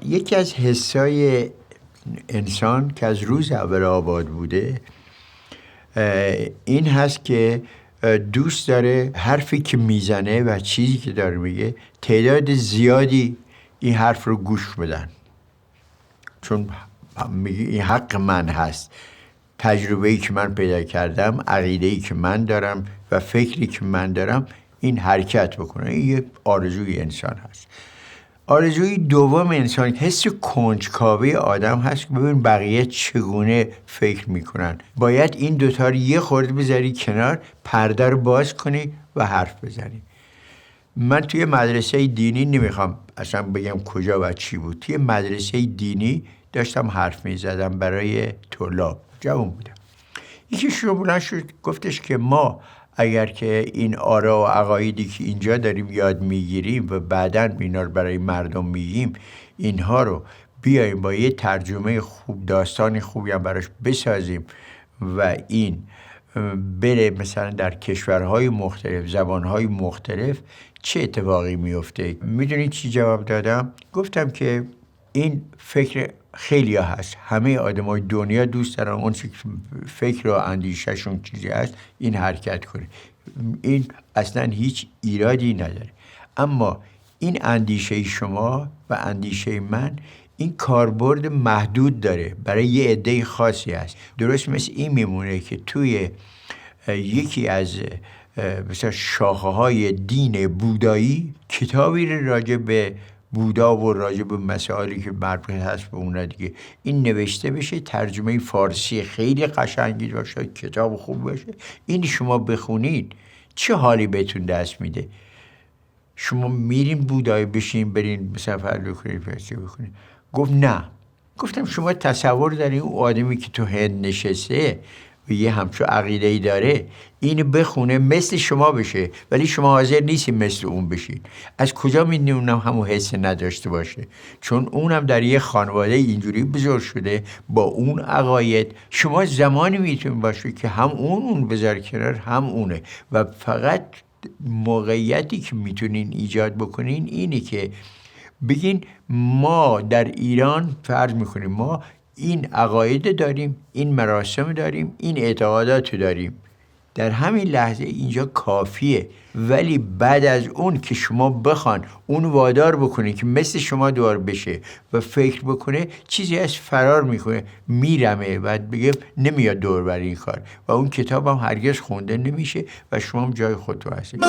یکی از حسای انسان که از روز اول آباد بوده این هست که دوست داره حرفی که میزنه و چیزی که داره میگه تعداد زیادی این حرف رو گوش بدن، چون میگه این حق من هست، تجربه‌ای که من پیدا کردم، عقیده‌ای که من دارم و فکری که من دارم این حرکت بکنه. این یک آرزوی انسان هست. آرزوی دوم انسان حس کنجکاوی آدم هست که ببین بقیه چگونه فکر میکنن. باید این دوتا رو یه خورده بذاری کنار، پرده رو باز کنی و حرف بزنی. من توی مدرسه دینی نمیخوام اصلا بگم کجا و چی بود، توی مدرسه دینی داشتم حرف میزدم برای طلاب، جوان بودم. یکی شروع بلند شد گفتش که ما اگر که این آرا و عقایدی که اینجا داریم یاد میگیریم و بعداً اینا رو برای مردم میگیم، اینها رو بیاییم با یه ترجمه خوب، داستان خوبی هم براش بسازیم و این بره مثلا در کشورهای مختلف، زبانهای مختلف، چه اتفاقی میفته؟ میدونید چی جواب دادم؟ گفتم که این فکر خیلی هست، همه آدمای دنیا دوست دارن اون فکر و اندیشهشون چیزی هست این حرکت کنه. این اصلا هیچ ایرادی نداره، اما این اندیشه شما و اندیشه من این کاربرد محدود داره، برای یه عده خاصی هست. درست مثل این میمونه که توی یکی از مثلا شاخه‌های دین بودایی کتابی راجع به بودا و راجع به مسائلی که مربوط هست به اون دیگه این نوشته بشه، ترجمه فارسی خیلی قشنگی باشه، کتاب خوب باشه، این شما بخونید چه حالی بهتون دست میده؟ شما میرین بودایی بشین برین سفر بکنید فارسی بخونید. گفت نه. گفتم شما تصور دارین اون آدمی که تو هند نشسته و یه همچو عقیده‌ای داره اینو بخونه مثل شما بشه، ولی شما حاضر نیستین مثل اون بشین. از کجا میدونم همون حس نداشته باشه؟ چون اونم در یه خانواده اینجوری بزرگ شده با اون عقاید. شما زمانی میتونین باشه که هم اون بذار کنار، هم اونه، و فقط موقعیتی که میتونین ایجاد بکنین اینی که بگین ما در ایران فرض میکنیم ما این عقاید داریم، این مراسم داریم، این اعتقادات داریم، در همین لحظه اینجا کافیه. ولی بعد از اون که شما بخوان اون وادار بکنه که مثل شما دور بشه و فکر بکنه، چیزی از فرار میکنه، میرمه و بگه نمیاد دور بر این کار و اون کتاب هم هرگز خونده نمیشه و شما هم جای خودتو هستید.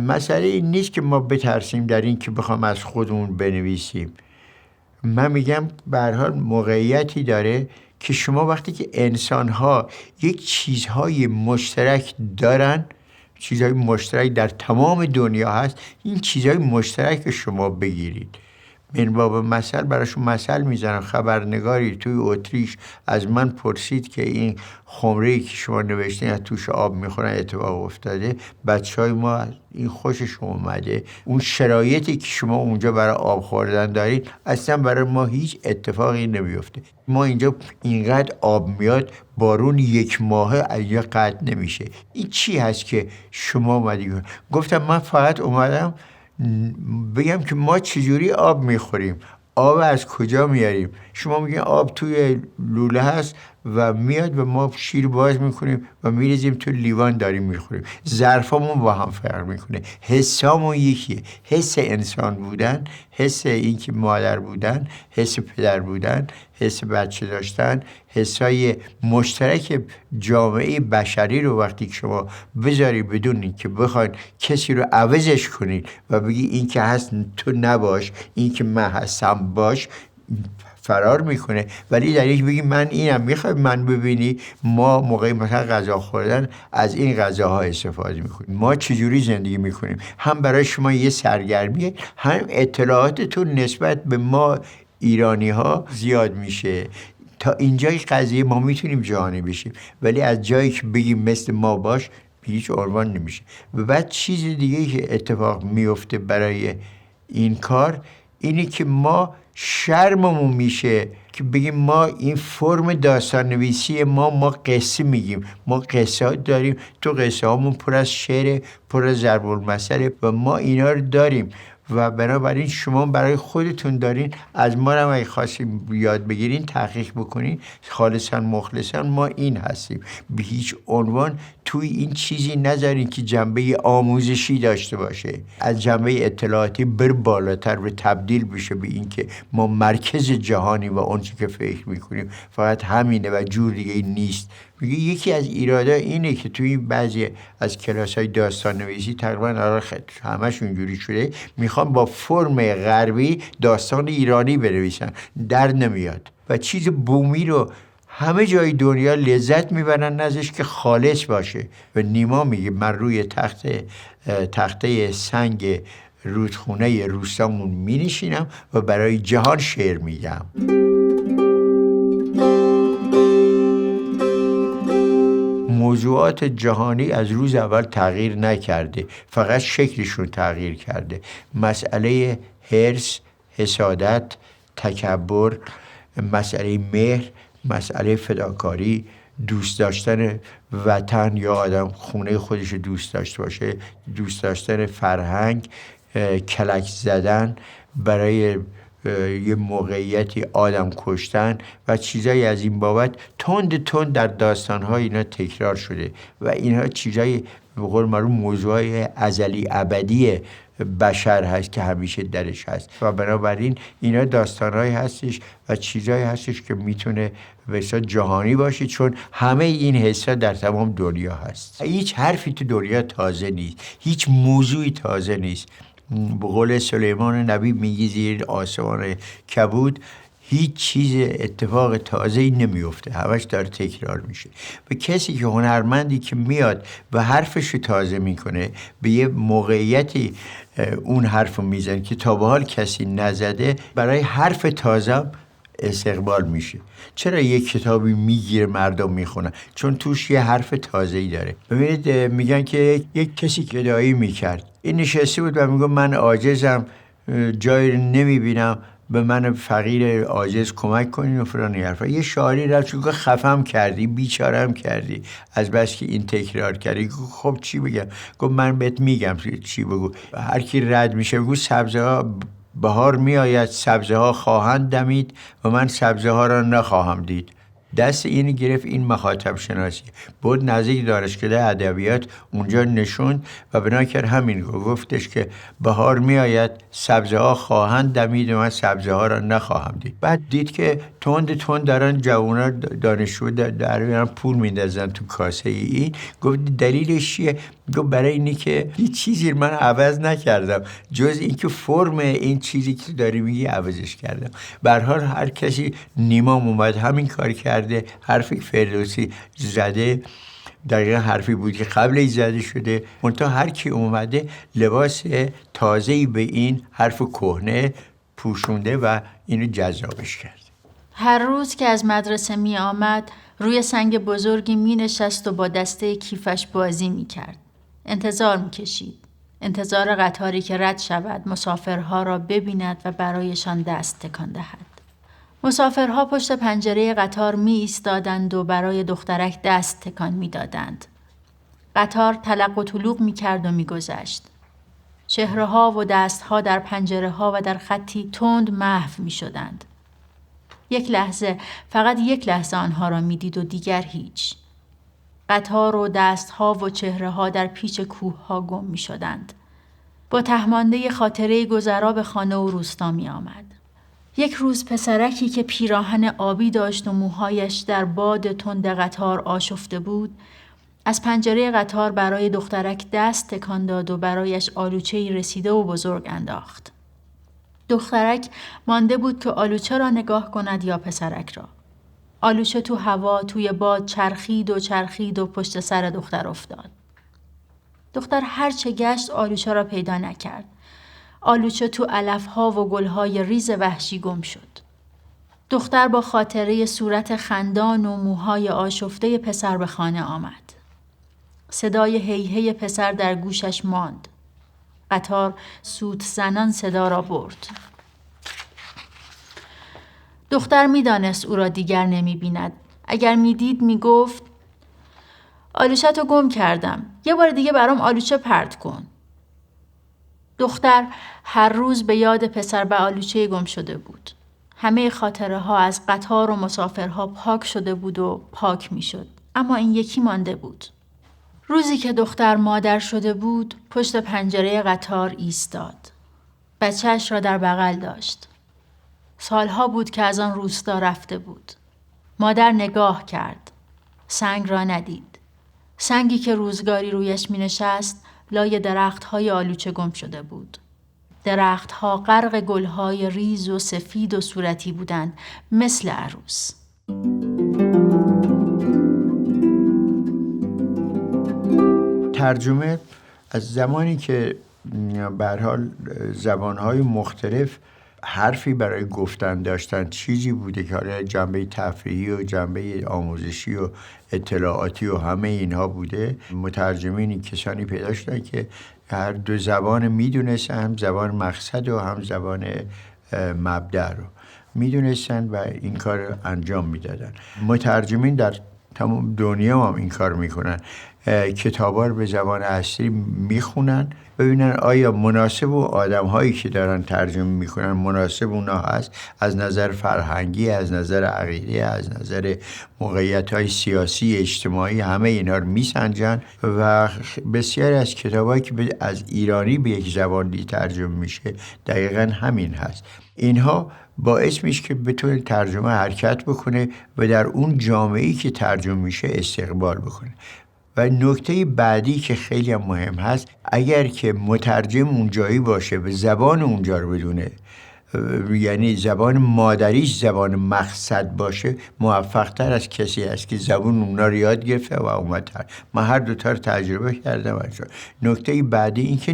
مسئله این نیست که ما بترسیم در این که بخوام از خودمون بنویسیم. من میگم به هر حال موقعیتی داره که شما وقتی که انسان‌ها یک چیزهای مشترک دارن، چیزهای مشترک در تمام دنیا هست، این چیزهای مشترک شما بگیرید. من باب مثل براشون مثل میزنم. خبرنگاری توی اتریش از من پرسید که این خمره‌ای که شما نوشتین از توش آب میخورن اتفاق افتاده؟ بچهای ما این خوشش اومده. اون شرایطی که شما اونجا برای آب خوردن دارید اصلا برای ما هیچ اتفاقی نمیفته. ما اینجا اینقدر آب میاد بارون یک ماهه اینجا قطع نمیشه. این چی هست که شما اومدی؟ گفتم من فقط اومدم بگم که ما چجوری آب میخوریم، آب از کجا میاریم. شما میگین آب توی لوله هست و میاد و ما شیر باز میکنیم و میریزیم تو لیوان داریم میخوریم. ظرفامون با هم فرق میکنه، حسامون یکیه. حس انسان بودن، حس این که مادر بودن، حس پدر بودن، حس بچه داشتن، حسای مشترک جامعه بشری رو وقتی که شما بذاری بدون این که بخواید کسی رو عوضش کنید و بگی این که هست تو نباش، این که من هستم باش، فرار میکنه. ولی در یک بگی من اینم، میخوای من ببینی ما موقع مثلا غذا خوردن از این غذاها استفاده میکنیم، ما چجوری زندگی میکنیم، هم برای شما یه سرگرمیه، هم اطلاعاتتون نسبت به ما ایرانی ها زیاد میشه. تا اینجای قضیه ما میتونیم جهانی بشیم، ولی از جایی که بگیم مثل ما باش هیچ عنوان نمیشه. و بعد چیز دیگه که اتفاق میفته برای این کار اینه که ما شرممون میشه که بگیم ما این فرم داستان نویسی ما قصه میگیم، ما قصه ها داریم، تو قصه هامون پر از شعر، پر از ضرب المثل و ما اینا رو داریم و بنابراین شما برای خودتون دارین، از ما هم اگه خواستیم یاد بگیرین، تحقیق بکنین، خالصا مخلصا ما این هستیم. به هیچ عنوان توی این چیزی نذارین که جنبه آموزشی داشته باشه، از جنبه اطلاعاتی بر بالاتر و تبدیل بشه به این که ما مرکز جهانی و اون چی که فکر میکنیم فقط همینه و جور دیگه نیست. میگه یکی از ایرادا اینه که توی بعضی از کلاس‌های داستان نویسی تقریبا همشون جوری شده، میخوان با فرم غربی داستان ایرانی بنویسن، در نمیاد و چیز بومی رو همه جای دنیا لذت میبرن ازش که خالص باشه. و نیما میگه من روی تخته سنگ رودخونه روستامون مینشینم و برای جهان شعر میگم. موضوعات جهانی از روز اول تغییر نکرده، فقط شکلشون تغییر کرده. مسئله حرص، حسادت، تکبر، مسئله مهر، مسئله فداکاری، دوست داشتن وطن یا آدم خونه خودش دوست داشته باشه، دوست داشتن فرهنگ، کلک زدن برای یه موقعیتی، آدم کشتن و چیزایی از این بابت تند در داستان‌های اینا تکرار شده و اینها چیزایی به قول معروف موضوعای ازلی ابدی بشر هست که همیشه درش هست و بنابراین اینا داستان‌هایی هستش و چیزایی هستش که میتونه به اصطلاح جهانی باشه، چون همه این حسا در تمام دنیا هست. هیچ حرفی تو دنیا تازه نیست، هیچ موضوعی تازه نیست. به قول سلیمان نبی میگی زیر آسمان کبود هیچ چیز اتفاق تازه‌ای نمیفته، همش داره تکرار میشه. و کسی که هنرمندی که میاد و حرفشو تازه میکنه، به یه موقعیتی اون حرفو میزنه که تا به حال کسی نزده، برای حرف تازه استقبال میشه. چرا یک کتابی میگیره مردم میخونن؟ چون توش یه حرف تازه‌ای داره. ببینید میگن که یک کسی گدایی میکرد، این نشسته بود و میگه من عاجزم، جایی رو نمیبینم، به من فقیر عاجز کمک کنین و فلان حرفا. یه شاعری رفت چون خفم کردی، بیچارم کردی، از بس که این تکرار کردی. خب چی بگم؟ گفت من بهت میگم چی بگو. هر کی رد میشه بگو سبزه ها بهار میآید، سبزه ها خواهند دمید و من سبزه ها را نخواهم دید. دست اینو گرفت، این مخاطب شناسی بود، نزدیک دانشکده ادبیات اونجا نشوند و بنا کرد همین گفتش که بهار میآید، سبزه ها خواهند دمید و من سبزه ها را نخواهم دید. بعد دید که تند دارن جوونا دانشجو دارن پول میندازن تو کاسه این. گفت دلیلش چیه؟ گفت برای اینی که هیچ چیزی من عوض نکردم جز اینکه فرم این چیزی که داری میگی عوضش کردم. به هر حال هر کسی، نیمام اومد همین کار کرده، حرفی فردوسی زده دقیقا حرفی بود که قبلش زده شده، منتها هر کی اومده لباس تازه‌ای به این حرف کهنه پوشونده و اینو جذابش کرد. هر روز که از مدرسه می آمد روی سنگ بزرگی می نشست و با دسته کیفش بازی می کرد. انتظار می کشید. انتظار قطاری که رد شود، مسافرها را ببیند و برایشان دست تکان دهد. مسافرها پشت پنجره قطار می ایستادند و برای دخترک دست تکان می دادند. قطار تلق و طلوق می کرد و می گذشت. چهره ها و دست ها در پنجره ها و در خطی تند محو می شدند. یک لحظه، فقط یک لحظه آنها را می دید و دیگر هیچ. قطار و دست ها و چهره ها در پیچ کوه ها گم می شدند. با تهمانده خاطره گذرا به خانه و روستا می آمد. یک روز پسرکی که پیراهن آبی داشت و موهایش در باد تند قطار آشفته بود، از پنجره قطار برای دخترک دست تکان داد و برایش آلوچه‌ای رسیده و بزرگ انداخت. دخترک مانده بود که آلوچه را نگاه کند یا پسرک را. آلوچه تو هوا، توی باد چرخید و پشت سر دختر افتاد. دختر هر چه گشت آلوچه را پیدا نکرد. آلوچه تو علف‌ها و گل‌های ریز وحشی گم شد. دختر با خاطره صورت خندان و موهای آشفته پسر به خانه آمد. صدای هیهی پسر در گوشش ماند. قطار سوت زنان صدا را برد. دختر میدانست او را دیگر نمی‌بیند. اگر میدید میگفت آلوچه‌تو گم کردم. یه بار دیگه برام آلوچه پرت کن. دختر هر روز به یاد پسر به آلوچه گم شده بود. همه خاطره ها از قطار و مسافرها پاک شده بود و پاک می شد. اما این یکی مانده بود. روزی که دختر مادر شده بود، پشت پنجره قطار ایستاد. بچه‌اش را در بغل داشت. سالها بود که از آن روستا رفته بود. مادر نگاه کرد. سنگ را ندید. سنگی که روزگاری رویش می نشست، لای درخت‌های آلوچه گم شده بود. درخت‌ها غرق گل‌های ریز و سفید و صورتی بودند، مثل عروس. ترجمه از زمانی که به هر حال زبان‌های مختلف حرفی برای گفتن داشتن، چیزی بوده که حالا جنبه تفریحی و جنبه آموزشی و اطلاعاتی و همه اینها بوده. مترجمین کسانی پیدا شدن که هر دو زبان میدونستن، هم زبان مقصد و هم زبان مبدأ رو میدونستن و این کار رو انجام میدادن. مترجمین در تمام دنیا هم این کار میکنن، کتابا رو به زبان اصلی میخونن، ببینن آیا مناسب و آدم هایی که دارن ترجمه میکنن مناسب اونا هست، از نظر فرهنگی، از نظر عقیده، از نظر موقعیت های سیاسی اجتماعی، همه اینا رو میسنجن و بسیاری از کتابایی که از ایرانی به یک زبان ترجمه میشه دقیقا همین هست. اینها باعث میشه که بتونه ترجمه حرکت بکنه و در اون جامعه‌ای که ترجمه میشه استقبال بکنه. و نکته بعدی که خیلی هم مهم هست، اگر که مترجم اونجایی باشه و زبان اونجا رو بدونه، یعنی زبان مادریش زبان مقصد باشه، موفق تر از کسی است که زبان اونا رو یاد گرفته و اومد. من هر دوتا رو تجربه کردم. نکته بعدی این که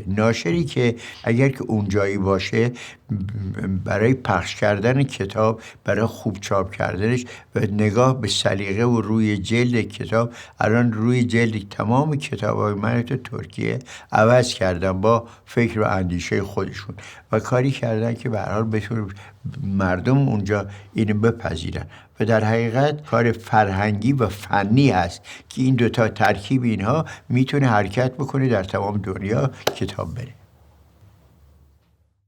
ناشری که اگر که اونجایی باشه برای پخش کردن کتاب، برای خوب چاپ کردنش و نگاه به سلیقه و روی جلد کتاب، الان روی جلد تمام کتاب‌های من تو ترکیه عوض کردن با فکر و اندیشه خودشون و کاری کردن که به هر حال بتونه مردم اونجا اینو بپذیرن و در حقیقت کار فرهنگی و فنی هست که این دوتا ترکیب اینها میتونه حرکت بکنه در تمام دنیا کتاب بره.